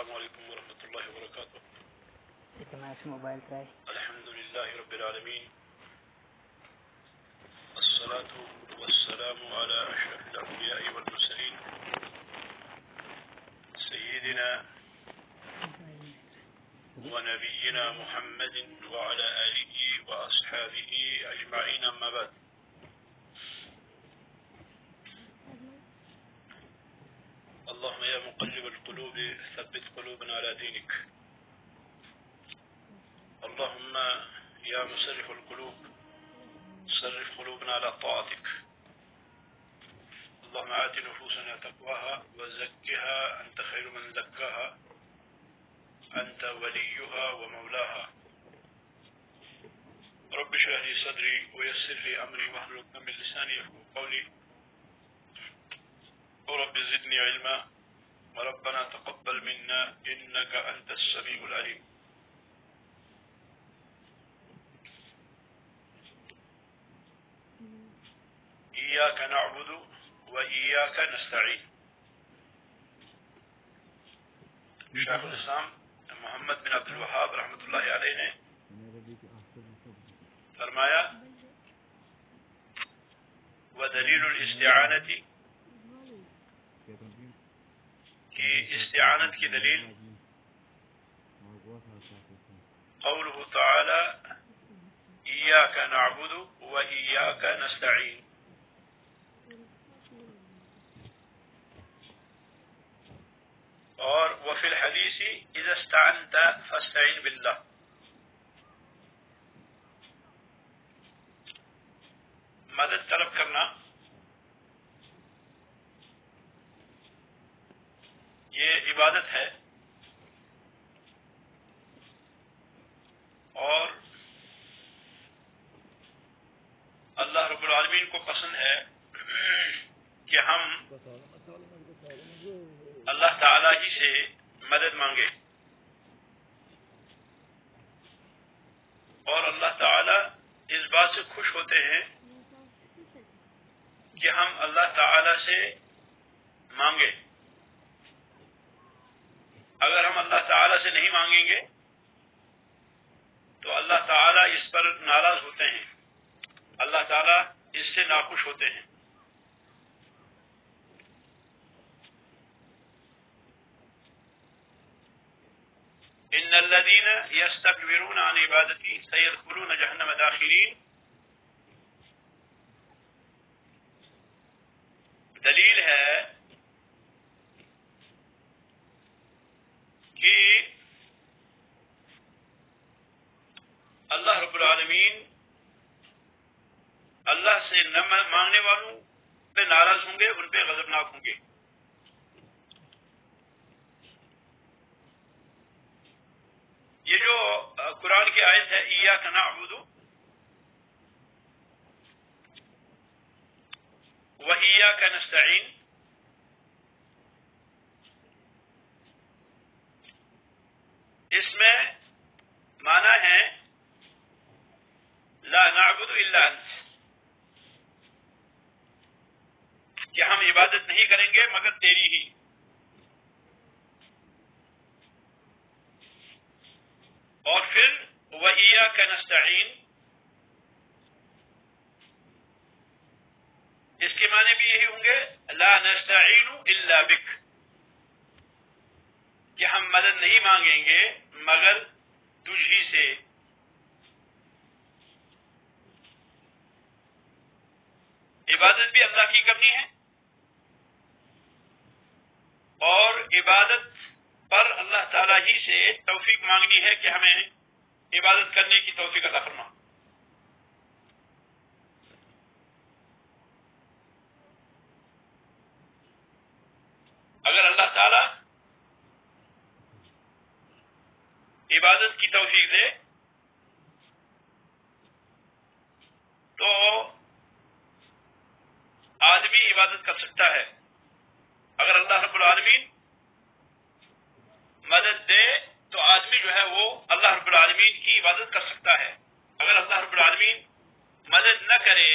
السلام علیکم ورحمۃ اللہ وبرکاتہ. الحمد للہ رب العالمین والصلاة والسلام على أشرف الأنبياء والمرسلين سيدنا ونبينا محمد وعلى آله وأصحابه أجمعين. أما بعد. اللهم يا مقلب القلوب ثبت قلوبنا على دينك. اللهم يا مسرف القلوب صرف قلوبنا على طاعتك. اللهم آت نفوسنا تقواها وزكها أنت خير من زكاها أنت وليها ومولاها. رب اشرح لي صدري ويسر لي أمري واحلل عقدة من لساني يفقهوا قولي. رب زدني علما وربنا تقبل منا إنك أنت السميع العليم. إياك نعبد وإياك نستعين. شیخ الاسلام محمد بن عبد الوہاب رحمۃ اللہ علیہ نے فرمایا ودلیل الاستعانة کہ استعانت کی دلیل قوله تعالی إياك نعبد وإياك نستعين. اور وفي الحديث إذا استعنت فاستعن بالله. مدد طلب کرنا یہ عبادت ہے اور اللہ رب العالمین کو پسند ہے کہ ہم اللہ تعالی ہی سے مدد مانگے اور اللہ تعالی اس بات سے خوش ہوتے ہیں کہ ہم اللہ تعالی سے مانگے. اگر ہم اللہ تعالی سے نہیں مانگیں گے تو اللہ تعالی اس پر ناراض ہوتے ہیں, اللہ تعالی اس سے ناخوش ہوتے ہیں. ان الذين يستكبرون عن عبادتي سيدخلون جهنم داخرين. دلیل ہے کہ اللہ رب العالمین اللہ سے نہ مانگنے والوں پہ ناراض ہوں گے, ان پہ غضبناک ہوں گے. یہ جو قرآن کی آیت ہے ایاک نعبد و ایاک نستعین, اس میں معنی ہے لا نعبد الا انت, کہ ہم عبادت نہیں کریں گے مگر تیری ہی. اور پھر وَإِيَّاكَ نَسْتَعِينُ, اس کے معنی بھی یہی ہوں گے لا نستعین الا بک, کہ ہم مدد نہیں مانگیں گے مگر تجھ ہی سے. عبادت بھی اللہ کی کرنی ہے اور عبادت پر اللہ تعالیٰ ہی سے توفیق مانگنی ہے کہ ہمیں عبادت کرنے کی توفیق عطا فرما. اگر اللہ تعالیٰ عبادت کی توفیق دے تو آدمی عبادت کر سکتا ہے. اگر اللہ رب العالمین مدد دے تو آدمی جو ہے وہ اللہ رب العالمین کی عبادت کر سکتا ہے. اگر اللہ رب العالمین مدد نہ کرے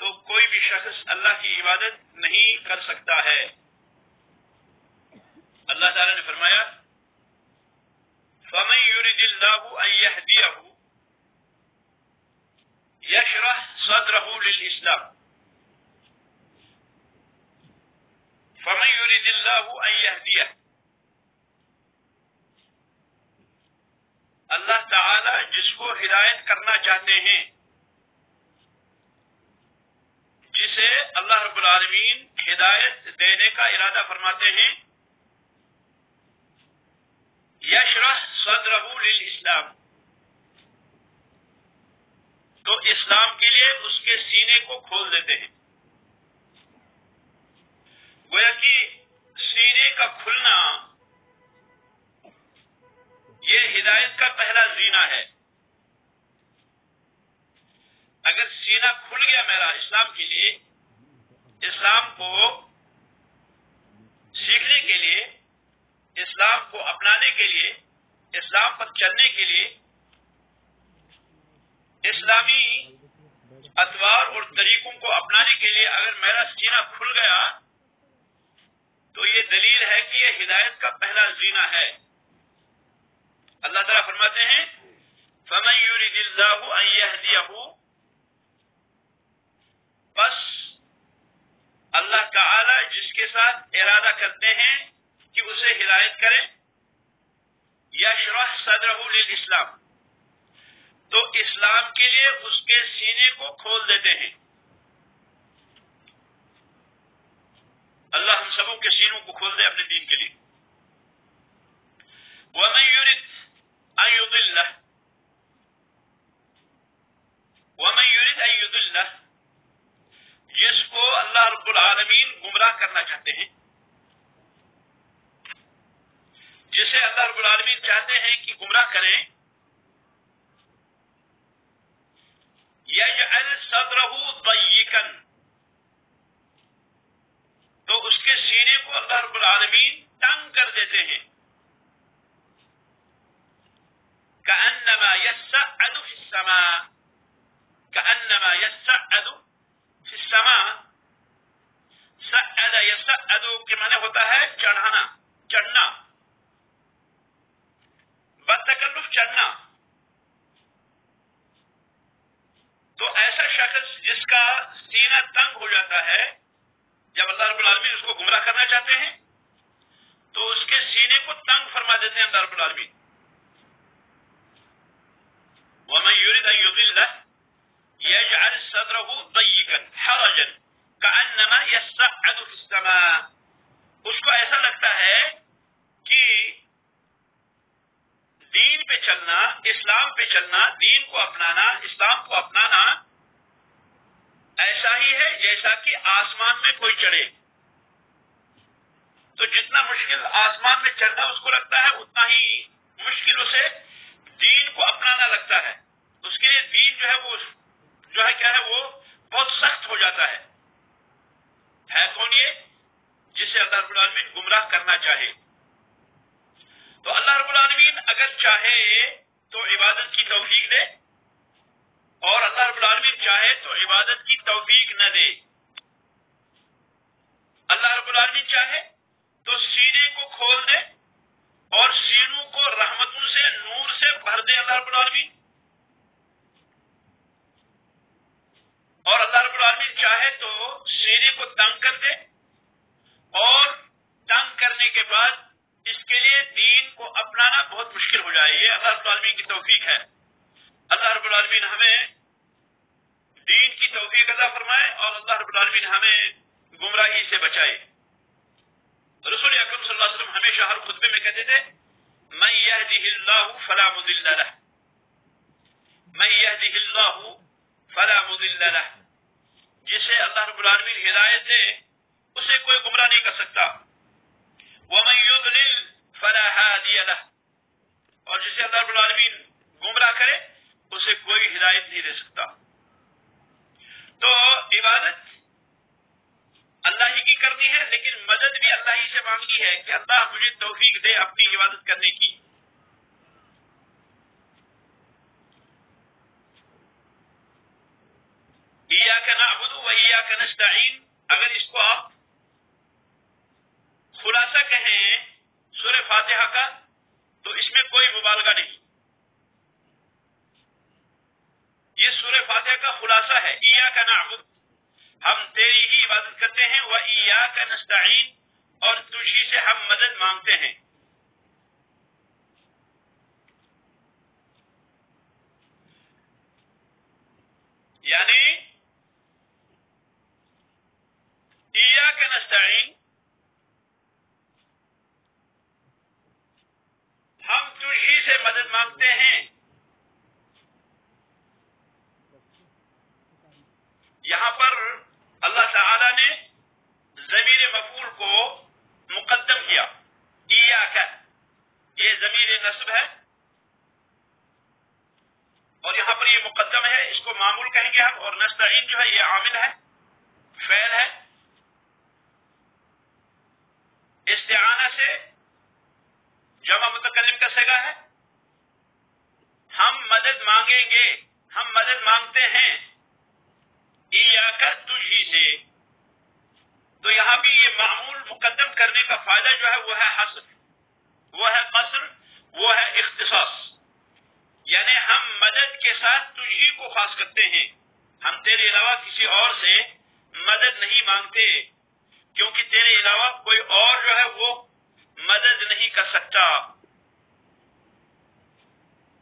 تو کوئی بھی شخص اللہ کی عبادت نہیں کر سکتا ہے. اللہ تعالیٰ نے فرمایا فَمَن يُرِدِ اللَّهُ أَن يَهْدِيَهُ يَشْرَحْ صَدْرَهُ لِلْإِسْلَامِ فَمَن يُرِدِ اللَّهُ أَن يَهْدِيَهُ اللہ تعالی جس کو ہدایت کرنا چاہتے ہیں، جسے اللہ رب العالمین ہدایت دینے کا ارادہ فرماتے ہیں، یشرح صدرہ للاسلام، تو اسلام کے لیے اس کے سینے کو کھول دیتے ہیں۔ گویا کہ سینے کا کھلنا یہ ہدایت کا پہلا زینہ ہے۔ اگر سینہ کھل گیا میرا اسلام کے لیے، اسلام کو سیکھنے کے لیے، اسلام کو اپنانے کے لیے، اسلام پر چلنے کے لیے، اسلامی اطوار اور طریقوں کو اپنانے کے لیے اگر میرا سینہ کھل گیا تو یہ دلیل ہے کہ یہ ہدایت کا پہلا زینہ ہے۔ اللہ تعالیٰ فرماتے ہیں فَمَن يُرِدِ اللَّهُ أَن يَهْدِيَهُ، بس اللہ تعالی جس کے ساتھ ارادہ کرتے ہیں کہ اسے ہدایت کرے، یشرح صدرہ للاسلام، تو اسلام کے لیے اس کے سینے کو کھول دیتے ہیں۔ اللہ ہم سبوں کے سینوں کو کھول دے اپنے دین کے لیے۔ وَمَن يُرِدْ أَن يُضِلَّهُ، وَمَن يُرِدْ أَن يُضِلَّهُ، جس کو اللہ رب العالمین گمراہ کرنا چاہتے ہیں، جسے اللہ رب العالمین چاہتے ہیں کہ گمراہ کریں، یجعل صدرہ ضیقا، تو اس کے سینے کو اللہ رب العالمین تنگ کر دیتے ہیں، کأنما یصعد فی السماء، کأنما یصعد فی السماء، صعد یصعد کے معنی ہوتا ہے چڑھانا، چڑھنا، بتکلف چڑھنا۔ تو ایسا شخص جس کا سینہ تنگ ہو جاتا ہے، جب اللہ رب العالمین اس کو گمراہ کرنا چاہتے ہیں تو اس کے سینے کو تنگ فرما دیتے ہیں اللہ رب العالمین۔ وَمَن يُرِدْ أَن يُضِلَّهُ يَجْعَلْ صَدْرَهُ ضَيِّقًا حَرَجًا كَأَنَّمَا يَصَّعَّدُ فِي السَّمَاءِ، اس کو ایسا لگتا ہے کہ دین پہ چلنا، اسلام پہ چلنا، دین کو اپنانا، اسلام کو اپنانا ایسا ہی ہے جیسا کہ آسمان میں کوئی چڑھے۔ تو جتنا مشکل آسمان میں چڑھنا اس کو لگتا ہے، اتنا ہی مشکل اسے دین کو اپنانا لگتا ہے۔ اس کے لیے دین جو ہے وہ کیا ہے، وہ بہت سخت ہو جاتا ہے۔ کون یہ؟ جسے اللہ رب العالمین گمراہ کرنا چاہے۔ تو اللہ رب العالمین اگر چاہے تو عبادت کی توفیق دے، اور اللہ رب العالمین چاہے تو عبادت کی توفیق نہ دے۔ اللہ رب العالمین چاہے تو سینے کو کھول دے اور سینوں کو رحمتوں سے، نور سے بھر دے اللہ رب العالمین، اور اللہ رب العالمین چاہے تو سینے کو تنگ کر دے، اور تنگ کرنے کے بعد اس کے لیے دین کو اپنانا بہت مشکل ہو جائے۔ یہ اللہ رب العالمین کی توفیق ہے۔ اللہ رب العالمین ہمیں دین کی توفیق عطا فرمائے، اور اللہ رب العالمین ہمیں گمراہی سے بچائے۔ رسول اکرم صلی اللہ علیہ وسلم ہمیشہ ہر خطبے میں کہتے تھے من یہدہ اللہ فلا مضل لہ، من یہدہ اللہ فلا مضل لہ، جسے اللہ رب العالمین ہدایت دے اسے کوئی گمراہ نہیں کر سکتا۔ ومن یضلل فلا ہادی لہ، اور جسے اللہ رب العالمین گمراہ کرے اسے کوئی ہدایت نہیں دے سکتا۔ تو عبادت اللہ ہی کی کرنی ہے، لیکن مدد بھی اللہ ہی سے مانگنی ہے کہ اللہ مجھے توفیق دے اپنی عبادت کرنے کی۔ ایاک نعبد و ایاک نستعین، اگر اس کو آپ خلاصہ کہیں سورہ فاتحہ کا تو اس میں کوئی مبالغہ نہیں. یہ سورہ فاتحہ کا خلاصہ ہے. ایاک نعبد، ہم تیری ہی عبادت کرتے ہیں، و ایاک نستعین، اور تجھی سے ہم مدد مانگتے ہیں. یعنی ایاک نستعین، ہم تجھی سے مدد مانگتے ہیں. یہاں پر اللہ تعالی نے ضمیر مفعول کو مقدم کیا. ایاک، یہ ضمیر نصب ہے اور یہاں پر یہ مقدم ہے، اس کو معمول کہیں گے ہم. اور نستعین جو ہے یہ عامل ہے، فعل ہے. استعانہ سے جمع متکلم کا صیغہ ہے. ہم مدد مانگیں گے، ہم مدد مانگتے ہیں ایاک، تجھی سے. تو یہاں بھی یہ معمول مقدم کرنے کا فائدہ جو ہے وہ ہے حصر، وہ ہے قصر، وہ ہے اختصاص. یعنی ہم مدد کے ساتھ تجھی کو خاص کرتے ہیں، ہم تیرے علاوہ کسی اور سے مدد نہیں مانگتے، کیونکہ تیرے علاوہ کوئی اور جو ہے وہ مدد نہیں کر سکتا.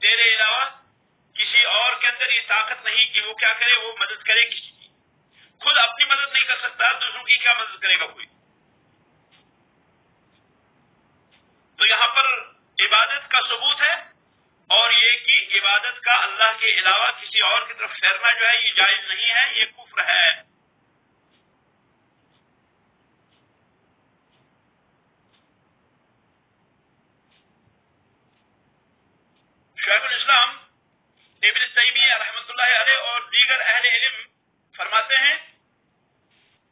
تیرے علاوہ کسی اور کے اندر یہ طاقت نہیں کہ وہ کیا کرے، وہ مدد کرے کسی کی. خود اپنی مدد نہیں کر سکتا، دوسروں کی کیا مدد کرے گا کوئی. تو یہاں پر عبادت کا ثبوت ہے، اور یہ کہ عبادت کا اللہ کے علاوہ کسی اور کی طرف پھیرنا جو ہے یہ جائز نہیں ہے، یہ کفر ہے. شیخ الاسلام ابن تیمیہ رحمۃ اللہ علیہ اور دیگر اہل علم فرماتے ہیں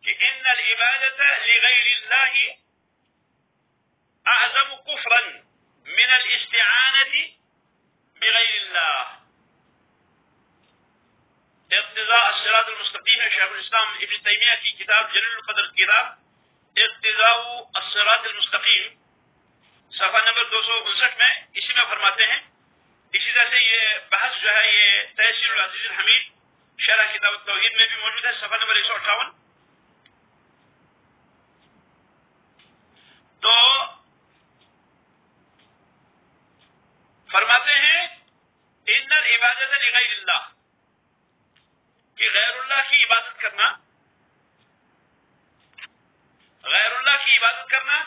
کہ ان العبادت لغیر اللہ اعظم کفرا من الاستعانۃ بغیر اللہ. اقتضاء الصراط المستقیم ہے شیخ الاسلام ابن تیمیہ کی کتاب جلیل القدر کتاب اقتضاء الصراط المستقیم، صفحہ نمبر 259 میں اسی میں فرماتے ہیں. اسی طرح سے یہ بحث جو ہے یہ تیسیر العزیز الحمید شرح کتاب التوحید میں بھی موجود ہے، صفحہ نمبر 158. تو فرماتے ہیں ان العبادت لغیر اللہ، کہ غیر اللہ کی عبادت کرنا، غیر اللہ کی عبادت کرنا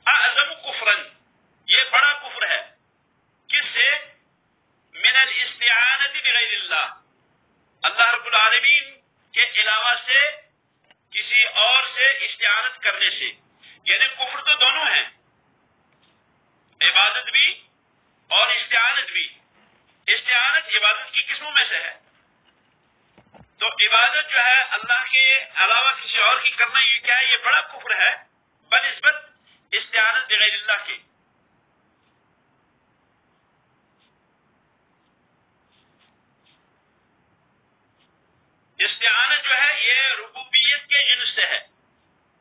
اعظم کفرا، یہ بڑا کفر ہے. کس سے؟ من الاستعانۃ بغیر اللہ، اللہ رب العالمین کے علاوہ سے کسی اور سے استعانت کرنے سے. یعنی کفر تو دونوں ہیں، عبادت بھی اور استعانت بھی. استعانت عبادت کی قسموں میں سے ہے. تو عبادت جو ہے اللہ کے علاوہ کسی اور کی کرنا، یہ کیا ہے؟ یہ بڑا کفر ہے بنسبت استعانت بغیر اللہ کے. استعانت جو ہے یہ ربوبیت کے جنس سے ہے،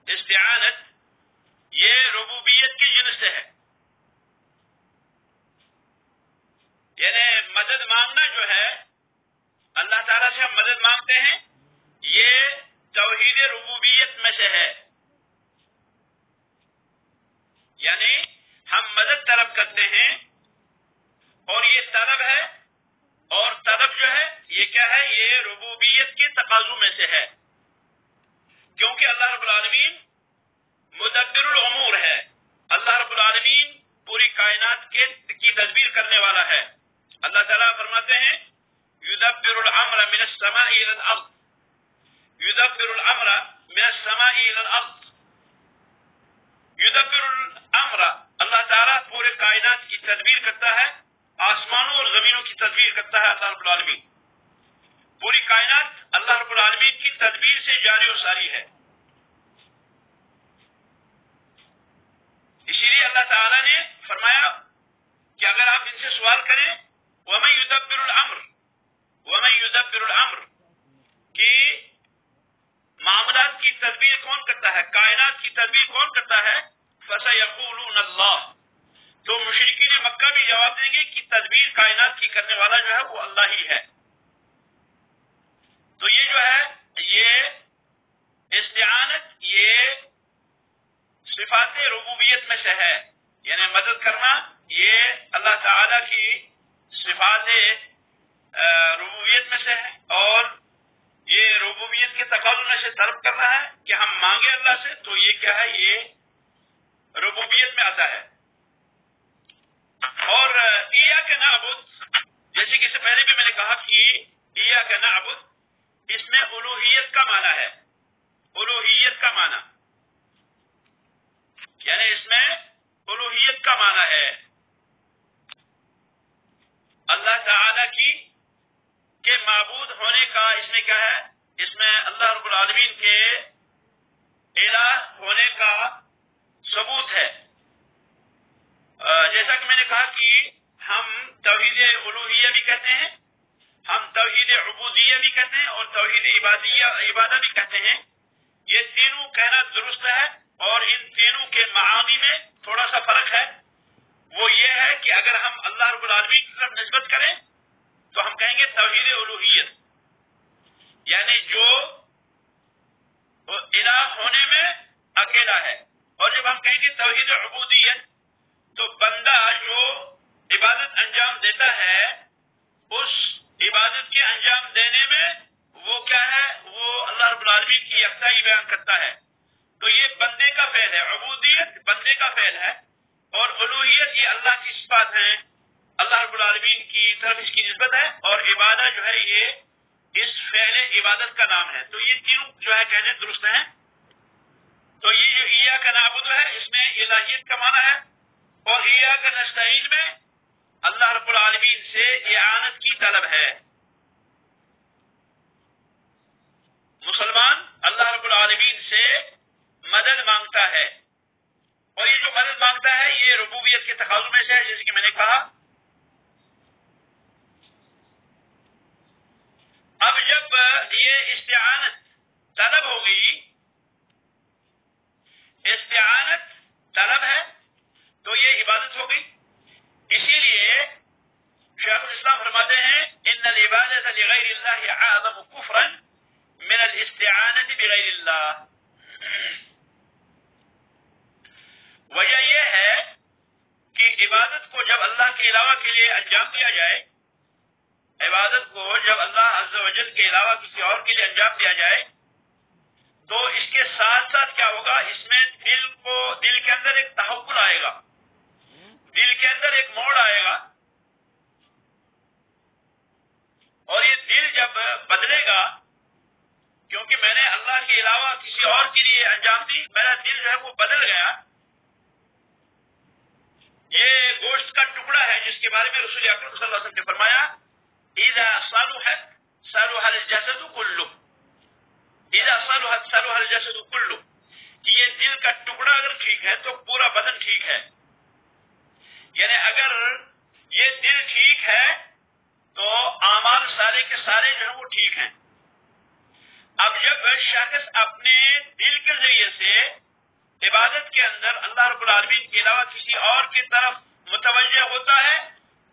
استعانت یہ ربوبیت کے جنس سے ہے. یعنی مدد مانگنا جو ہے، اللہ تعالیٰ سے ہم مدد مانگتے ہیں، یہ توحید ربوبیت میں سے ہے. یعنی ہم مدد طلب کرتے ہیں، اور یہ طلب ہے، اور طلب جو ہے یہ کیا ہے؟ یہ ربوبیت کے تقاضوں میں سے ہے. کیونکہ اللہ رب العالمین مدبر الامور ہے، اللہ رب العالمین پوری کائنات کی تدبیر کرنے والا ہے. اللہ تعالیٰ فرماتے ہیں یدبر الامر من السماء الى الارض، یدبر الامر من السماء الى الارض. یدبر الامر، اللہ تعالیٰ پورے کائنات کی تدبیر کرتا ہے، آسمانوں اور زمینوں کی تدبیر کرتا ہے اللہ رب العالمین. پوری کائنات اللہ رب العالمین کی تدبیر سے جاری و ساری ہے. اسی لیے اللہ تعالیٰ نے فرمایا کہ اگر آپ ان سے سوال کریں وَمَن يُدَبِّرُ الْأَمْرَ، وَمَن يُدَبِّرُ الْأَمْرَ، کہ معاملات کی تدبیر کون کرتا ہے، کائنات کی تدبیر کون کرتا ہے، فَسَيَقُولُونَ اللَّهُ، تو مشرکین مکہ بھی جواب دیں گے کہ تدبیر کائنات کی کرنے والا جو ہے وہ اللہ ہی ہے. تو یہ جو ہے یہ استعانت یہ صفات ربوبیت میں سے ہے، یعنی مدد کرنا یہ اللہ تعالی کی صفات ربوبیت میں سے ہے، اور یہ ربوبیت کے تقاضوں میں سے طلب کرنا ہے کہ ہم مانگے اللہ سے، تو یہ کیا ہے، یہ ربوبیت میں آتا ہے. اور ایاک نعبد، جیسے کہ اس سے پہلے بھی میں نے کہا کہ ایاک نعبد اس میں الوہیت کا معنی ہے، الوہیت کا معنی، یعنی اس میں الوہیت کا معنی ہے اللہ تعالی کی کے معبود ہونے کا. اس میں کیا ہے، اس میں اللہ رب العالمین کے الہ ہونے کا ثبوت ہے. جیسا کہ میں نے کہا کہ ہم توحید الوہیہ بھی کہتے ہیں، ہم توحید عبودیہ بھی کہتے ہیں، اور توحید عبادہ بھی کہتے ہیں. یہ تینوں کہنا درست ہے، اور ان تینوں کے معانی میں تھوڑا سا فرق ہے. وہ یہ ہے کہ اگر ہم اللہ رب العالمین کی طرف نسبت کریں تو ہم کہیں گے توحید الوہیت، یعنی جو الہ ہونے میں اکیلا ہے. اور جب ہم کہیں گے توحید عبودیت تو بندہ جو عبادت انجام دیتا ہے اس عبادت کے انجام دینے میں وہ کیا ہے، وہ اللہ رب العالمین کی یکتائی بیان کرتا ہے. تو یہ بندے کا فعل ہے، عبودیت بندے کا فعل ہے، اور الوہیت یہ اللہ کی صفات ہیں، اللہ رب العالمین کی طرف اس کی نسبت ہے، اور عبادت جو ہے یہ اس فعل عبادت کا نام ہے. تو یہ تینوں جو ہے کہنے درست ہیں. تو یہ جو ایاک نعبد ہے اس میں الہیت کا معنی ہے، اور ایاک نستعین میں اللہ رب العالمین سے اعانت کی طلب ہے. مسلمان اللہ رب العالمین سے مدد مانگتا ہے، اور یہ جو مدد مانگتا ہے یہ ربوبیت کے تقاضوں میں سے ہے. جیسے کہ میں نے کہا، اب جب یہ استعانت طلب ہوگی، استعانت طلب ہے تو یہ عبادت ہوگی. اسی لیے شیخ الاسلام فرماتے ہیں ان العبادۃ لغیر اللہ اعظم کفرا من الاستعانۃ بغیر اللہ. وجہ یہ ہے کہ عبادت کو جب اللہ کے علاوہ کے لیے انجام دیا جائے، عبادت کو جب اللہ عز و جل کے علاوہ کسی اور کے لیے انجام دیا جائے تو اس کے ساتھ ساتھ کیا ہوگا، اس میں دل کے اندر ایک تحول آئے گا، دل کے اندر ایک موڑ آئے گا. اور یہ دل جب بدلے گا، کیونکہ میں نے اللہ کے علاوہ کسی اور کے لیے انجام دی، میرا دل جو ہے وہ بدل گیا. یہ گوشت کا ٹکڑا ہے جس کے بارے میں رسول اکرم صلی اللہ علیہ وسلم نے فرمایا اذا صلحت صلح الجسد كله، اذا صلحت صلح الجسد كله، کہ یہ دل کا ٹکڑا اگر ٹھیک ہے تو پورا بدن ٹھیک ہے. یعنی اگر یہ دل ٹھیک ہے تو اعمال سارے کے سارے جو ہیں وہ ٹھیک ہیں. اب جب شخص اپنے دل کے ذریعے سے عبادت کے اندر اللہ رب العالمین کے علاوہ کسی اور کی طرف متوجہ ہوتا ہے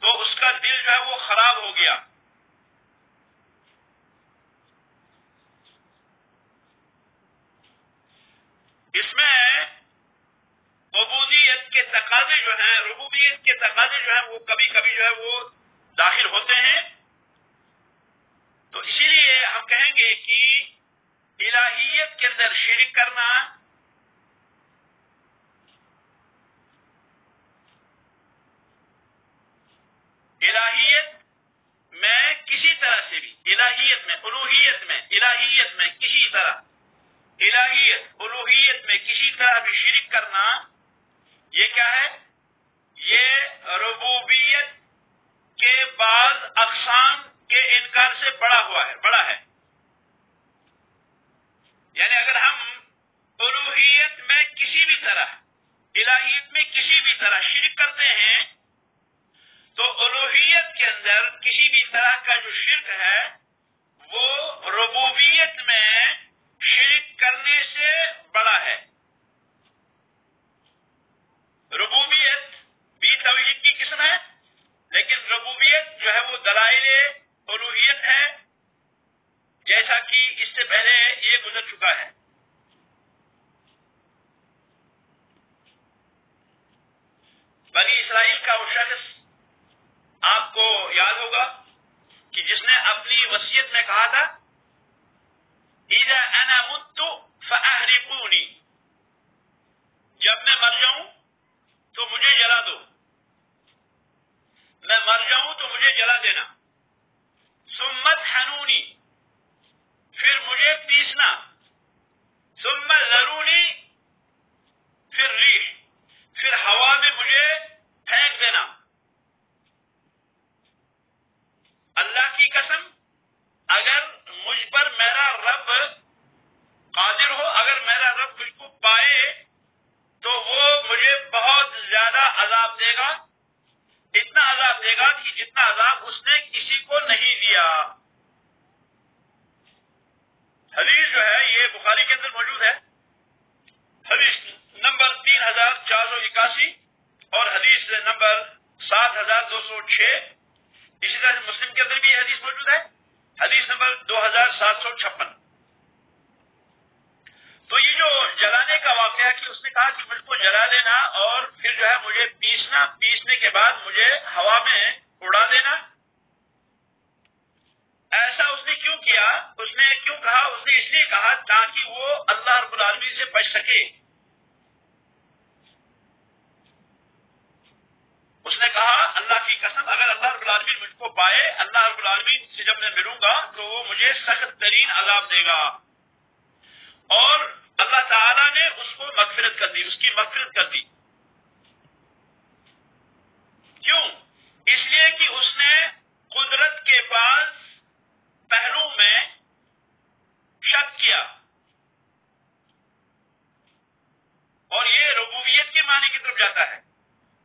تو اس کا دل جو ہے وہ خراب ہو گیا. اس میں عبودیت کے تقاضے جو ہیں، ربوبیت کے تقاضے جو ہیں وہ کبھی کبھی جو ہے وہ داخل ہوتے ہیں. تو اسی لیے ہم کہیں گے کہ الہیت کے اندر شرک کرنا، الہیت میں کسی طرح سے بھی، الہیت میں الوہیت میں الہیت میں کسی طرح، الہیت الوہیت میں کسی طرح بھی شرک کرنا، یہ کیا ہے، یہ ربوبیت کے بعض اقسام کے انکار سے بڑا ہے. یعنی اگر ہم الوہیت میں کسی بھی طرح، الہیت میں کسی بھی طرح شرک کرتے ہیں تو الوہیت کے اندر کسی بھی طرح کا جو شرک ہے وہ ربوبیت میں شرک کرنے سے بڑا ہے. ربوبیت بھی بنی اسرائیل کا وہ شخص آپ کو یاد ہوگا کہ جس نے اپنی وصیت میں کہا تھا اذا انا مت فاحرقونی، جب میں مر جاؤں تو مجھے جلا دو، میں مر جاؤں تو مجھے جلا دینا، ثم اطحنونی، پھر مجھے پیسنا، ثم ذرونی، پھر ریح، پھر ہوا میں مجھے پھینک دینا۔ اللہ کی قسم اگر مجھ پر میرا رب قادر ہو، اگر میرا رب مجھ کو پائے تو وہ مجھے بہت زیادہ عذاب دے گا، اتنا عذاب دے گا کہ جتنا عذاب اس نے کسی کو نہیں دیا۔ حدیث جو ہے یہ بخاری کے اندر موجود ہے، حدیث نمبر 3481 اور حدیث نمبر 7206۔ اسی طرح سے مسلم کے اندر بھی یہ حدیث موجود ہے، حدیث نمبر 2756۔ تو یہ جو جلانے کا واقعہ کہ اس نے کہا کہ مجھ کو جلا دینا اور پھر جو ہے مجھے پیسنا، پیسنے کے بعد مجھے ہوا میں اڑا دینا، ایسا اس نے کیوں کیا؟ اس نے کیوں کہا؟ اس نے اس لیے کہا تاکہ وہ اللہ رب العالمین سے بچ سکے۔ اس نے کہا اللہ کی قسم اگر اللہ رب العالمین مجھ کو پائے، اللہ رب العالمین سے جب میں ملوں گا تو وہ مجھے سخت ترین عذاب دے گا، اور اللہ تعالیٰ نے اس کو مغفرت کر دی، اس کی مغفرت کر دی۔ کیوں؟ اس لیے کہ اس نے قدرت کے بعض پہلو میں شک کیا، اور یہ ربوبیت کے معنی کی طرف جاتا ہے،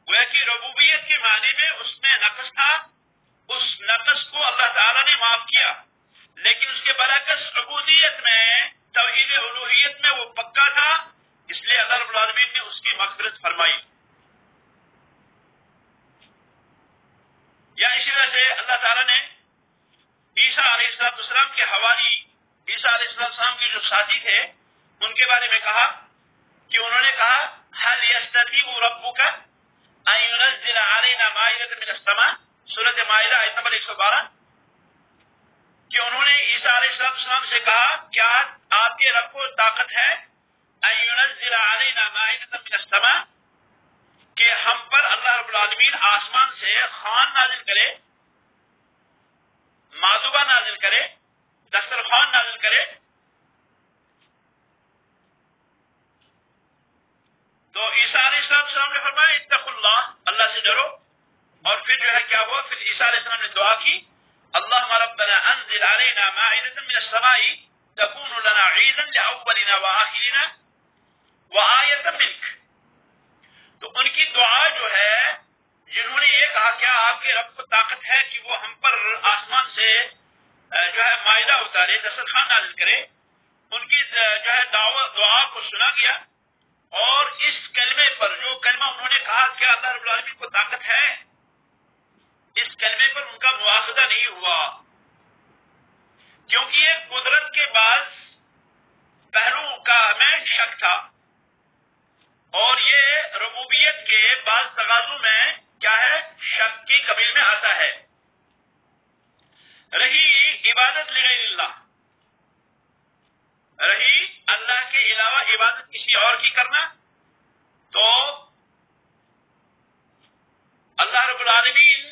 گویا کہ ربوبیت کے معنی میں اس میں نقص تھا، اس نقص کو اللہ تعالیٰ نے معاف کیا، لیکن اس کے برعکس عبودیت میں، توحید الوہیت میں وہ پکا تھا، اس لیے اللہ رب العالمین نے اس کی مغفرت فرمائی۔ یا اسی طرح سے اللہ تعالیٰ نے عیسیٰ علیہ السلام کے حواری، عیسیٰ علیہ السلام کے جو ساتھی تھے ان کے بارے میں کہا کہ انہوں نے کہا هل يستطيع ربك ان ينزل علينا مائدة من السماء، سورۃ مائدہ آیت نمبر 112، کہ انہوں نے عیسیٰ علیہ السلام سے کہا کیا آپ کے رب کو طاقت ہے ان ينزل علينا مائدة من السماء، کہ ہم پر اللہ رب العالمین آسمان سے خوان نازل کرے، مائدہ نازل کرے، دسترخوان نازل کرے۔ تو عیسیٰ علیہ السلام نے فرمایا اتقوا اللہ، اللہ سے ڈرو، اور پھر جو ہے کیا ہوا؟ پھر عیسیٰ علیہ السلام نے دعا کی اللهم ربنا انزل علينا مائدة من السماء تكون لنا عيدا لأولنا وآخرنا وآية منك۔ تو ان کی دعا جو ہے، جنہوں نے یہ کہا کیا آپ کے رب کو طاقت ہے کہ وہ ہم پر آسمان سے جو ہے مائدہ اتارے، دسترخوان نازل کرے، ان کی جو ہے دعا کو سنا گیا، اور اس کلمے پر، جو کلمہ انہوں نے کہا کہ اللہ رب العالمین کو طاقت ہے، اس کلمے پر ان کا مواخذہ نہیں ہوا، کیونکہ یہ قدرت کے بعض پہلوؤں کا میں شک تھا، اور یہ ربوبیت کے بعض تقاضوں میں کیا ہے؟ شک کی قبیل میں آتا ہے۔ رہی عبادت لغیر اللہ، رہی اللہ کے علاوہ عبادت کسی اور کی کرنا، تو اللہ رب العالمین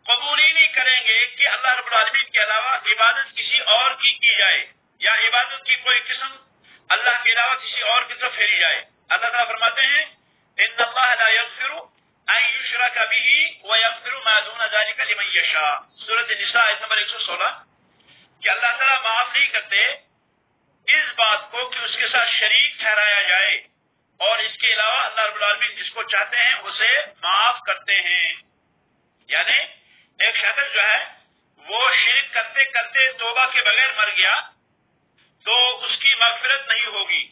قبول ہی نہیں کریں گے کہ اللہ رب العالمین کے علاوہ عبادت کسی اور کی جائے، یا عبادت کی کوئی قسم اللہ کے علاوہ کسی اور کی طرف پھیری جائے۔ اللہ تعالیٰ فرماتے ہیں ان اللہ لا یغفر ان یشرک به ویغفر ما دون ذلک لمن یشاء، سورۃ النساء آیت نمبر 116، کہ اللہ تعالیٰ معاف نہیں کرتے اس بات کو کہ اس کے ساتھ شریک ٹھہرایا جائے، اور اس کے علاوہ اللہ رب العالمین جس کو چاہتے ہیں اسے معاف کرتے ہیں۔ یعنی ایک شخص جو ہے وہ شرک کرتے کرتے توبہ کے بغیر مر گیا تو اس کی مغفرت نہیں ہوگی،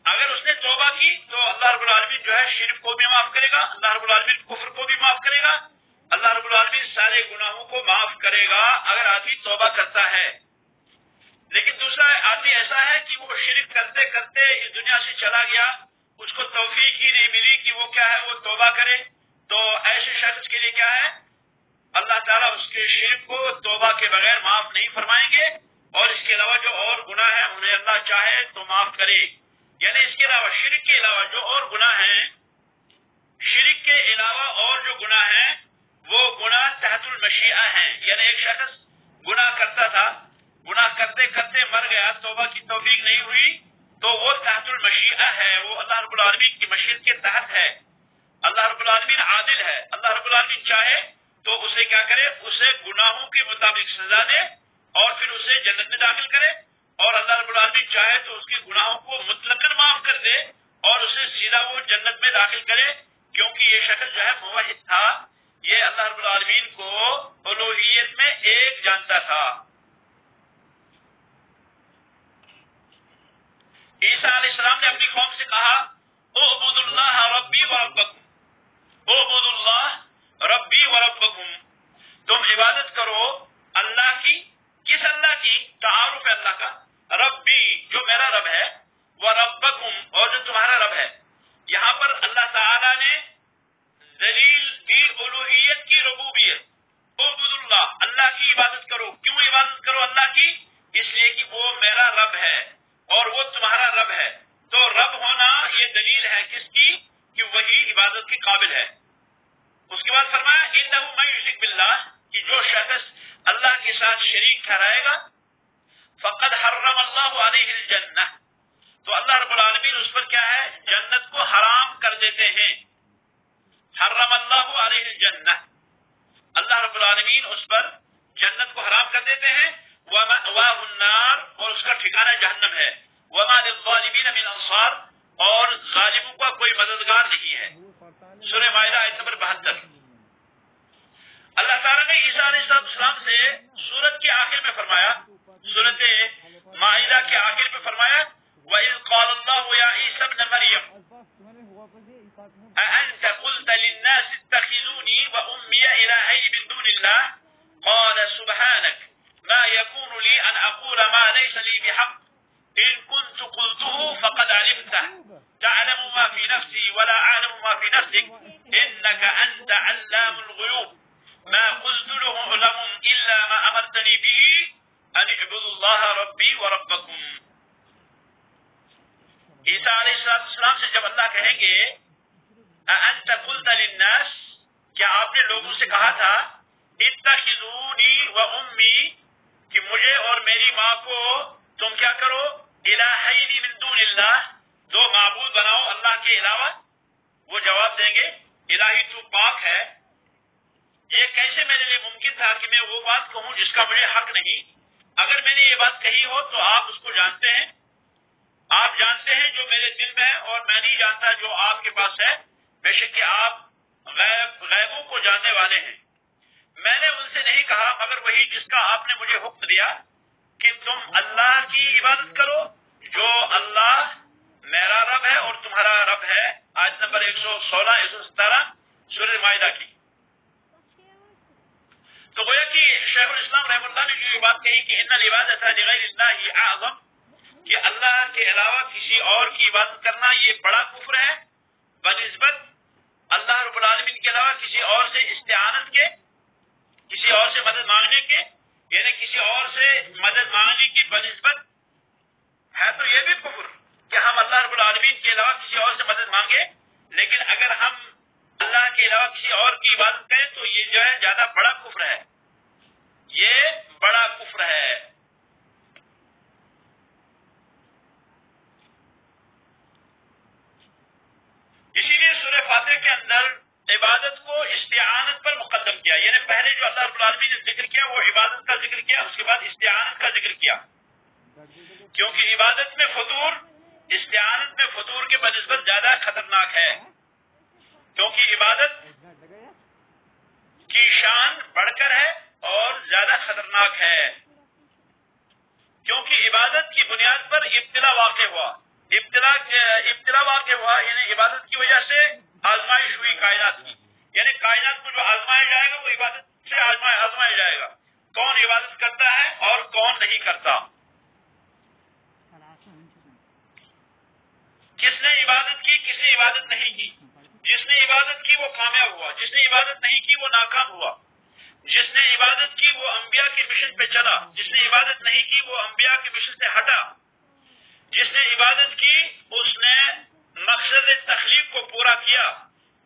اگر اس نے توبہ کی تو اللہ رب العالمین جو ہے شرک کو بھی معاف کرے گا، اللہ رب العالمین کفر کو بھی معاف کرے گا، اللہ رب العالمین سارے گناہوں کو معاف کرے گا اگر آدمی توبہ کرتا ہے۔ لیکن دوسرا آدمی ایسا ہے کہ وہ شرک کرتے کرتے اس دنیا سے چلا گیا اس کو توفیق ہی نہیں ملی کہ وہ کیا ہے وہ توبہ کرے، تو ایسے شخص کے لیے کیا ہے اللہ تعالیٰ اس کے شرک کو توبہ کے بغیر معاف نہیں فرمائیں گے، اور اس کے علاوہ جو اور گناہ ہیں انہیں اللہ چاہے تو معاف کرے. یعنی اس کے علاوہ شرک کے علاوہ جو اور گناہ ہیں، شرک کے علاوہ اور جو گناہ ہیں وہ گناہ تحت المشیئہ ہیں. یعنی ایک شخص گناہ کرتا تھا، گناہ کرتے کرتے مر گیا، توبہ کی توفیق نہیں ہوئی، تو وہ تحت المشیئہ ہے، وہ اللہ رب العالمین کی مشیت کے تحت ہے. اللہ رب العالمین عادل ہے، اللہ رب العالمین چاہے تو اسے کیا کرے، اسے گناہوں کے مطابق سزا دے اور پھر اسے جنت میں داخل کرے، اور اللہ رب العالمین چاہے تو اس کے گناہوں کو مطلقاً معاف کر دے اور اسے سیدھا وہ جنت میں داخل کرے، کیونکہ یہ شخص جو ہے موحد تھا، یہ اللہ رب العالمین کو الوہیت میں ایک جانتا تھا. عیسیٰ علیہ السلام نے اپنی قوم سے کہا اعبدوا اللہ ربی وربکم، اعبدوا اللہ ربی وربکم، تم عبادت کرو اللہ کی. کس اللہ کی؟ تعارف ہے اللہ کا، ربی جو میرا رب ہے، وربکم اور جو تمہارا رب ہے. یہاں پر اللہ تعالی نے دلیل دی الوہیت کی، ربوبیت. اعبدوا اللہ، اللہ کی عبادت کرو. کیوں عبادت کرو اللہ کی؟ اس لیے کہ وہ میرا رب ہے اور وہ تمہارا رب ہے. تو رب ہونا یہ دلیل ہے کس کی؟ کہ وہی عبادت کے قابل ہے. اس کے بعد فرمایا انہ من یشرک باللہ، کہ جو شخص اللہ کے ساتھ شریک ٹھہرائے گا، فقد حرم اللہ علیہ الجنہ، تو اللہ رب العالمین اس پر کیا ہے، جنت کو حرام کر دیتے ہیں. حرم اللہ علیہ الجنہ، اللہ رب العالمین اس پر جنت کو حرام کر دیتے ہیں. ومأواہ النار، اور اس کا ٹھکانہ جہنم ہے. وما للظالمین من انصار، اور ظالموں کا کوئی مددگار نہیں ہے. سورہ مائدہ آیت نمبر 72. اللہ تعالیٰ نے عیسیٰ علیہ السلام سے سورت کے آخر میں فرمایا، سورت مائدہ کے آخر میں فرمایا وَإِذْ قَالَ اللَّهُ يَا عِيسَى ابْنَ مَرْيَمَ أَأَنْتَ قُلْتَ لِلنَّاسِ اتَّخِذُونِي وَأُمِّيَ إِلَٰهَيْنِ مِن دُونِ اللَّهِ قَالَ سُبْحَانَكَ مَا يَكُونُ لِي أَنْ أَقُولَ مَا لَيْسَ لِي بِحَقٍّ إِن كُنتُ قُلْتُهُ فَقَدْ عَلِمْتَهُ تَعْلَمُ مَا فِي نَفْسِي وَلَا أَعْلَمُ مَا فِي نَفْسِكَ إِنَّكَ أَنْتَ عَلَّامُ الْغُيُوبِ ما قلت لهم إلا ما أمرتني به أن اعبدوا الله ربي وربكم. عیسیٰ علیہ السلام سے جب اللہ کہیں گے أأنت قلت للناس، کیا آپ نے لوگوں سے کہا تھا اتخذونی وأمی، کہ مجھے اور میری ماں کو تم کیا کرو، الہین من دون اللہ، دو معبود بناؤ اللہ کے علاوہ. وہ جواب دیں گے الہی تو پاک ہے، یہ کیسے میرے لیے ممکن تھا کہ میں وہ بات کہوں جس کا مجھے حق نہیں. اگر میں نے یہ بات کہی ہو تو آپ اس کو جانتے ہیں، آپ جانتے ہیں جو میرے دل میں ہے، اور میں نہیں جانتا جو آپ کے پاس ہے. بے شک کہ آپ غیبوں کو جاننے والے ہیں. میں نے ان سے نہیں کہا مگر وہی جس کا آپ نے مجھے حکم دیا کہ تم اللہ کی عبادت کرو، جو اللہ میرا رب ہے اور تمہارا رب ہے. آیت نمبر 116 117 سورہ مائدہ کی. تو گویا کہ شیخ الاسلام رحمۃ اللہ نے جو یہ بات کہی کہ ان العبادۃ لغیر اللہ اعظم، کہ اللہ کے علاوہ کسی اور کی عبادت کرنا یہ بڑا کفر ہے بنسبت اللہ رب العالمین کے علاوہ کسی اور سے استعانت کے، کسی اور سے مدد مانگنے کے. یعنی کسی اور سے مدد مانگنے کی بنسبت ہے تو یہ بھی کفر کہ ہم اللہ رب العالمین کے علاوہ کسی اور سے مدد مانگے، لیکن اگر ہم اللہ کے علاوہ کسی اور کی عبادت کریں تو یہ جو ہے زیادہ بڑا کفر ہے، یہ بڑا کفر ہے. اسی لیے سورہ فاتحہ کے اندر عبادت کو استعانت پر مقدم کیا. یعنی پہلے جو اللہ رب العالمین نے ذکر کیا وہ عبادت کا ذکر کیا، اس کے بعد استعانت کا ذکر کیا، کیونکہ عبادت میں فطور استعانت میں فطور کے بنسبت زیادہ خطرناک ہے. کیونکہ عبادت کی شان بڑھ کر ہے اور زیادہ خطرناک ہے، کیونکہ عبادت کی بنیاد پر ابتلا واقع ہوا. ابتلا واقع ہوا یعنی عبادت کی وجہ سے آزمائش ہوئی کائنات کی. یعنی کائنات کو جو آزمایا جائے گا وہ عبادت سے آزمایا جائے گا، کون عبادت کرتا ہے اور کون نہیں کرتا. کس نے عبادت کی، کس نے عبادت نہیں کی؟ جس نے عبادت کی وہ کامیاب ہوا، جس نے عبادت نہیں کی وہ ناکام ہوا۔ جس نے عبادت کی وہ انبیاء کے مشن پہ چلا، جس نے عبادت نہیں کی وہ انبیاء کے مشن سے ہٹا۔ جس نے عبادت کی اس نے مقصد تخلیق کو پورا کیا،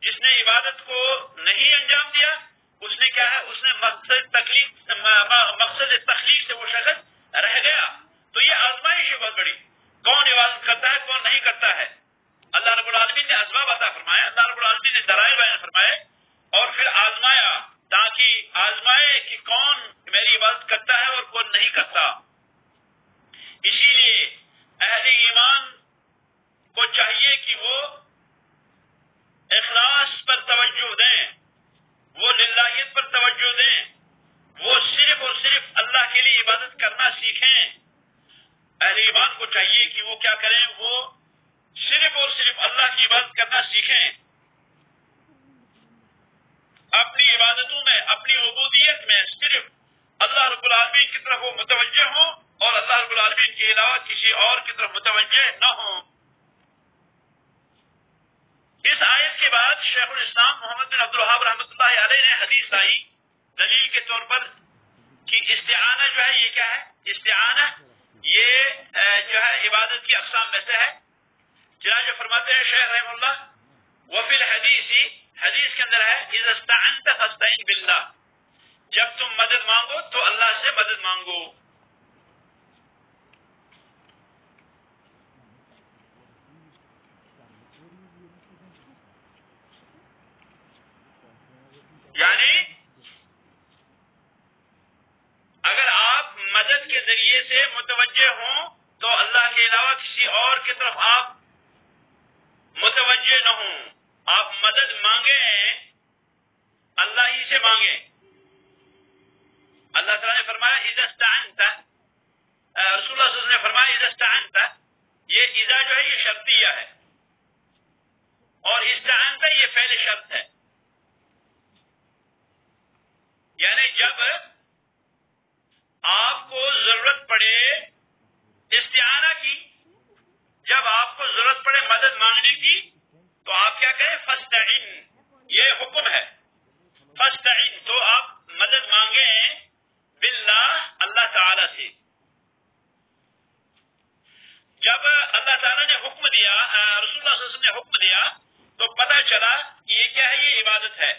جس نے عبادت کو نہیں انجام دیا اس نے کیا ہے، اس نے مقصد تخلیق سے وہ شخص رہ گیا۔ تو یہ آزمائش ہے بہت بڑی، کون عبادت کرتا ہے کون نہیں کرتا ہے۔ اللہ رب العالمین نے اسباب عطا فرمایا، اللہ رب العالمین نے دلائل بیان فرمائے اور پھر آزمایا تاکہ آزمائے کہ کون میری عبادت کرتا ہے اور کون نہیں کرتا۔ اسی لیے اہل ایمان کو چاہیے کہ وہ اخلاص پر توجہ دیں، وہ للہیت پر توجہ دیں، وہ صرف اور صرف اللہ کے لیے عبادت کرنا سیکھیں۔ اہل ایمان کو چاہیے کہ وہ کیا کریں، وہ صرف اور صرف اللہ کی عبادت کرنا سیکھیں۔ اپنی عبادتوں میں، اپنی عبودیت میں صرف اللہ رب العالمین کی طرف وہ متوجہ ہوں اور اللہ رب العالمین کے علاوہ کسی اور کی طرف متوجہ نہ ہوں۔ اس آیت کے بعد شیخ الاسلام محمد بن عبد الوہاب رحمۃ اللہ علیہ نے حدیث لائی دلیل کے طور پر کہ استعانہ جو ہے یہ کیا ہے، استعانہ یہ جو ہے عبادت کی اقسام میں سے ہے۔ چنانچہ فرماتے ہیں شیخ رحمہ اللہ وفی الحدیث، حدیث کے اندر ہے اذا استعنت فاستعن باللہ، جب تم مدد مانگو تو اللہ سے مدد مانگو۔ یعنی اگر آپ مدد کے ذریعے سے متوجہ ہوں تو اللہ کے علاوہ کسی اور کی طرف آپ متوجہ نہ ہوں، آپ مدد مانگیں اللہ ہی سے مانگیں۔ اللہ تعالیٰ نے فرمایا اذا استعنت، رسول اللہ صلی اللہ علیہ وسلم نے فرمایا اذا استعنت، یہ اذا جو ہے یہ شرطیہ ہے اور استعنت یہ فعل شرط ہے، یعنی جب آپ کو ضرورت پڑے استعانہ کی، جب آپ کو ضرورت پڑے مدد مانگنے کی تو آپ کیا کریں، فاستعن، یہ حکم ہے، فاستعن تو آپ مدد مانگیں باللہ، اللہ تعالی سے۔ جب اللہ تعالیٰ نے حکم دیا، رسول اللہ صلی اللہ علیہ وسلم نے حکم دیا تو پتہ چلا کہ یہ کیا ہے، یہ عبادت ہے۔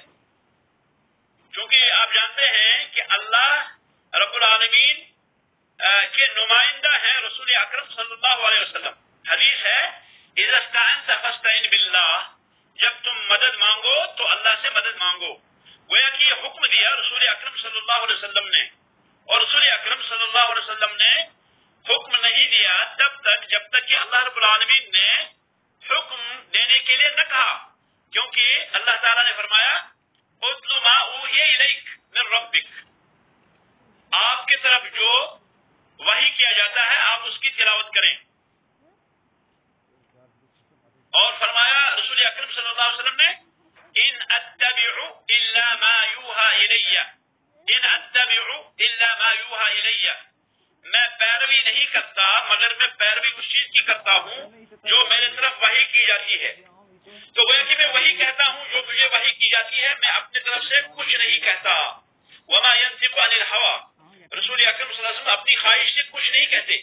چونکہ آپ جانتے ہیں کہ اللہ رب العالمین کے نمائندہ ہیں رسول اکرم صلی اللہ علیہ وسلم۔ حدیث ہے اذا استعنت فاستعن باللہ، جب تم مدد مانگو تو اللہ سے مدد مانگو۔ گویا کہ یہ حکم دیا رسول اکرم صلی اللہ علیہ وسلم نے، اور رسول اکرم صلی اللہ علیہ وسلم نے حکم نہیں دیا تب تک جب تک کہ اللہ رب العالمین نے حکم دینے کے لیے نہ کہا، کیونکہ اللہ تعالیٰ نے فرمایا اتل ما اوحی الیک من ربک، آپ کی طرف جو وحی کیا جاتا ہے آپ اس کی تلاوت کریں۔ اور فرمایا رسول اکرم صلی اللہ علیہ وسلم نے ان اتبع الا ما یوحى الی، ان اتبع الا ما یوحى الی، میں پیروی نہیں کرتا مگر میں پیروی اس چیز کی کرتا ہوں جو میرے طرف وحی کی جاتی ہے۔ تو گویا کہ میں وہی کہتا ہوں جو مجھے وحی کی جاتی ہے، میں اپنی طرف سے کچھ نہیں کہتا۔ وما ينطق عن الهوى، رسول اکرم صلی اللہ علیہ وسلم اپنی خواہش سے کچھ نہیں کہتے۔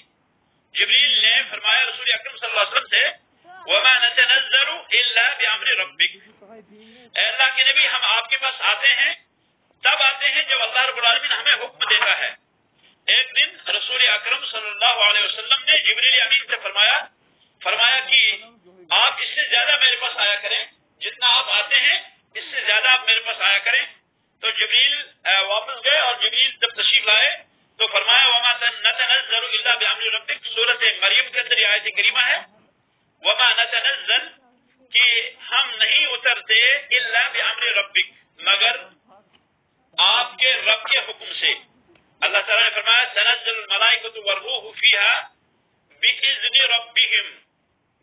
جبریل نے فرمایا رسول اکرم صلی اللہ علیہ وسلم سے وما نتنزل الا بامر ربک، اے اللہ کے نبی ہم آپ کے پاس آتے ہیں تب آتے ہیں جب اللہ رب العالمین ہمیں حکم دیتا ہے۔ ایک دن رسول اکرم صلی اللہ علیہ وسلم نے جبریل امین سے فرمایا کہ آپ اس سے زیادہ میرے پاس آیا کریں، جتنا آپ آتے ہیں اس سے زیادہ آپ میرے پاس آیا کریں۔ تو جبریل واپس گئے اور جبریل جب تشریف لائے تو فرمایا وما نتنزل الا بامر ربک، سورۃ مریم کے اندر یہ آیت کریمہ ہے وما نتنزل، کہ ہم نہیں اترتے الا بامر ربک، مگر آپ کے رب کے حکم سے۔ اللہ تعالیٰ نے فرمایا تنزل الملائکۃ والروح فیہا بإذن ربہم،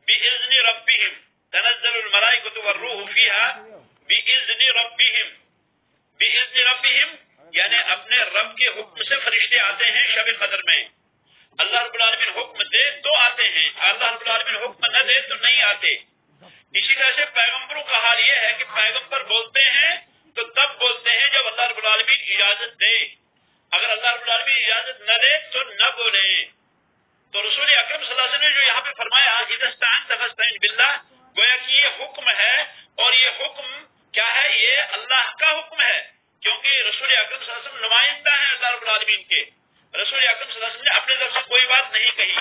بإذن ربہم، تنزل الملائکۃ والروح فیہا بإذن ربہم، بإذن ربہم یعنی اپنے رب کے حکم سے فرشتے آتے ہیں شب قدر میں۔ اللہ رب العالمین حکم دے تو آتے ہیں، اللہ رب العالمین حکم نہ دے تو نہیں آتے۔ اسی طرح سے پیغمبروں کا حال یہ ہے کہ پیغمبر بولتے ہیں تو تب بولتے ہیں جب اللہ رب العالمین اجازت دے، اگر اللہ رب العالمین اجازت نہ دے تو نہ بولیں۔ تو رسول اکرم صلی اللہ علیہ وسلم نے جو یہاں پہ فرمایا اذا استعنت فاستعن باللہ، گویا کہ یہ حکم ہے، اور یہ حکم کیا ہے؟ یہ اللہ کا حکم ہے، کیونکہ رسول اکرم صلی اللہ علیہ وسلم نمائندہ ہیں اللہ رب العالمین کے۔ رسول اکرم صلی اللہ علیہ وسلم نے اپنے طرف سے کوئی بات نہیں کہی۔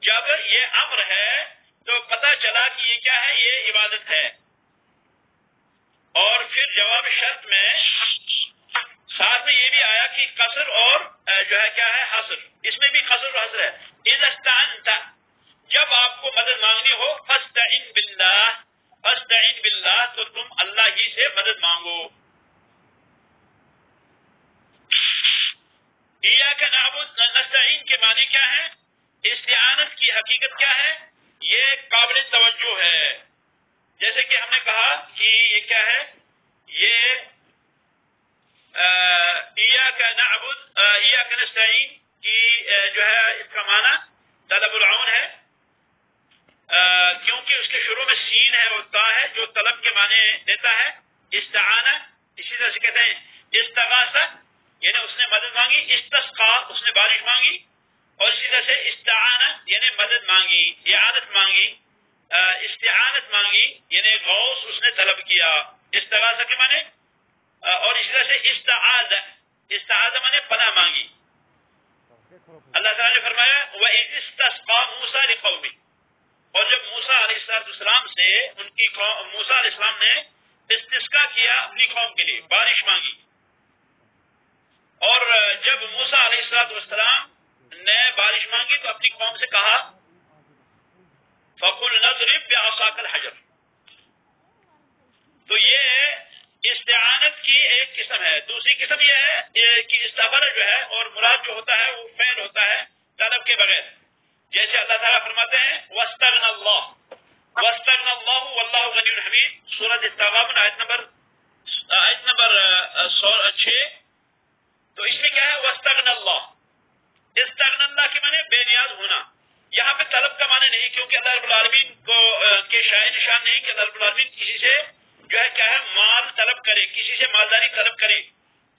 جب یہ امر ہے تو پتہ چلا کہ یہ کیا ہے؟ یہ عبادت ہے۔ اور پھر جواب شرط میں ساتھ میں یہ بھی آیا کہ قصر اور جو ہے کیا ہے؟ حصر، اس میں بھی قصر اور حصر ہے۔ اذا استعنت، جب آپ کو مدد مانگنی ہو، فاستعن باللہ، فاستعن باللہ، تو تم اللہ ہی سے مدد مانگو۔ ایاک نعبد نستعین کے معنی کیا ہے؟ استعانت کی حقیقت کیا ہے؟ یہ قابل توجہ ہے۔ جیسے کہ ہم نے کہا کہ یہ کیا ہے؟ یہ ایاک نعبد ایاک نستعین کی جو ہے اس کا معنی طلب العون ہے، کیونکہ اس کے شروع میں سین ہے اور تا ہے جو طلب کے معنی دیتا ہے۔ استعانہ اسی طرح سے کہتے ہیں استغاثہ، یعنی اس نے مدد مانگی، استسقا اس نے بارش مانگی، اور اسی طرح سے استعانہ یعنی مدد مانگی، اعانت مانگی، استعانت مانگی یعنی غوث اس نے طلب کیا، استغاثہ کے معنی، اور اسی طرح سے استعاذ معنی پناہ مانگی۔ اللہ تعالیٰ نے فرمایا وَإِذِ اسْتَسْقَىٰ مُوسَىٰ لِقَوْمِهِ، اور جب موسیٰ علیہ السلام سے ان کی قوم، موسیٰ علیہ السلام نے استسقا کیا اپنی قوم کے لیے، بارش مانگی، اور جب موسیٰ علیہ السلام نے بارش مانگی تو اپنی قوم سے کہا فَقُلْ نَضْرِبْ بِعَصَاكَ الْحَجَرَ، تو یہ استعانت کی ایک قسم ہے۔ دوسری قسم یہ ہے کہ استغفر جو ہے اور مراد جو ہوتا ہے وہ فعل ہوتا ہے طلب کے بغیر، جیسے اللہ تعالیٰ فرماتے ہیں وَاسْتَغْنَى اللَّهُ وَاسْتَغْنَى اللَّهُ وَاللَّهُ غَنِيٌّ حَمِيدٌ، سورۃ التغابن آیت نمبر 6۔ تو اس میں کیا ہے؟ وَاسْتَغْنَى اللَّهُ، استغنى اللہ کے معنی بے نیاز ہونا۔ یہاں پہ طلب کا معنی نہیں، کیونکہ اللہ رب العالمین کو کے شائع نشان نہیں کہ اللہ رب العالمین کسی سے جو ہے کیا ہے مال طلب کرے، کسی سے مالداری طلب کرے،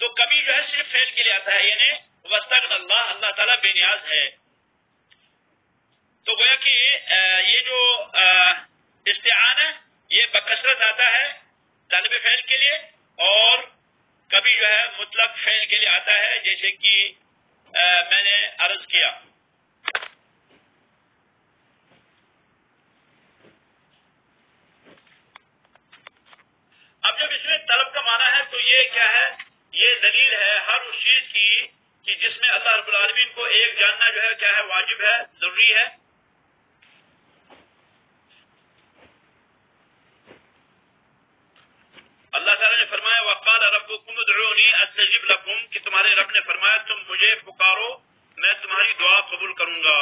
تو کبھی جو ہے صرف فعل کے لیے آتا ہے، یعنی وَاسْتَغْنَى اللَّهُ، اللہ تعالیٰ بے نیاز ہے۔ تو گویا کہ یہ جو استعانہ یہ بکثرت آتا ہے طالب فعل کے لیے، اور کبھی جو ہے مطلق فعل کے لیے آتا ہے، جیسے کہ میں نے عرض کیا۔ اب جب اس میں طلب کا معنی ہے تو یہ کیا ہے؟ یہ دلیل ہے ہر اس چیز کی کہ جس میں اللہ رب العالمین کو ایک جاننا جو ہے کیا ہے؟ واجب ہے، ضروری ہے۔ اللہ تعالیٰ نے فرمایا وَقَالَ رَبُّكُمُ ادْعُونِي أَسْتَجِبْ لَكُمْ، کہ تمہارے رب نے فرمایا تم مجھے پکارو میں تمہاری دعا قبول کروں گا۔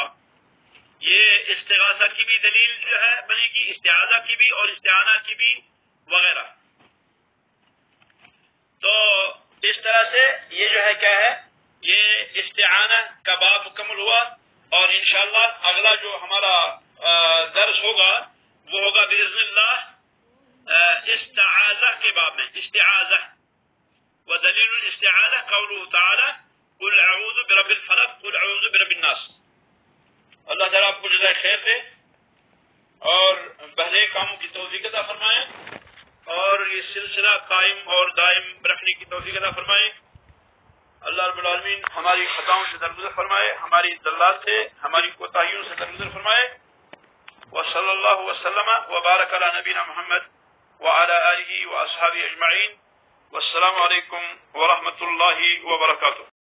یہ استغاثہ کی بھی دلیل جو ہے بنے گی، استعاذہ کی بھی اور استعانہ کی بھی وغیرہ۔ تو اس طرح سے یہ جو ہے کیا ہے؟ یہ استعانہ کا باب مکمل ہوا، اور انشاءاللہ اگلا جو ہمارا درس ہوگا وہ ہوگا بإذن اللہ استعاذہ کے باب میں، استعاذہ ودلیل الاستعاذہ قوله تعالی قل اعوذ برب الفلق قل اعوذ برب الناس۔ اللہ تعالیٰ آپ کو جزائے خیر دے اور بہلے کاموں کی توفیق عطا فرمائے، اور یہ سلسلہ قائم اور دائم رکھنے کی توفیق عطا فرمائے۔ اللہ رب العالمین ہماری خطاؤں سے درگزر فرمائے، ہماری زلات سے، ہماری کوتاہیوں سے درگزر فرمائے۔ وصلی اللہ وسلم وبارک علی نبینا محمد وعلى آلہ واصحابہ اجمعین، والسلام علیکم ورحمۃ اللہ وبرکاتہ۔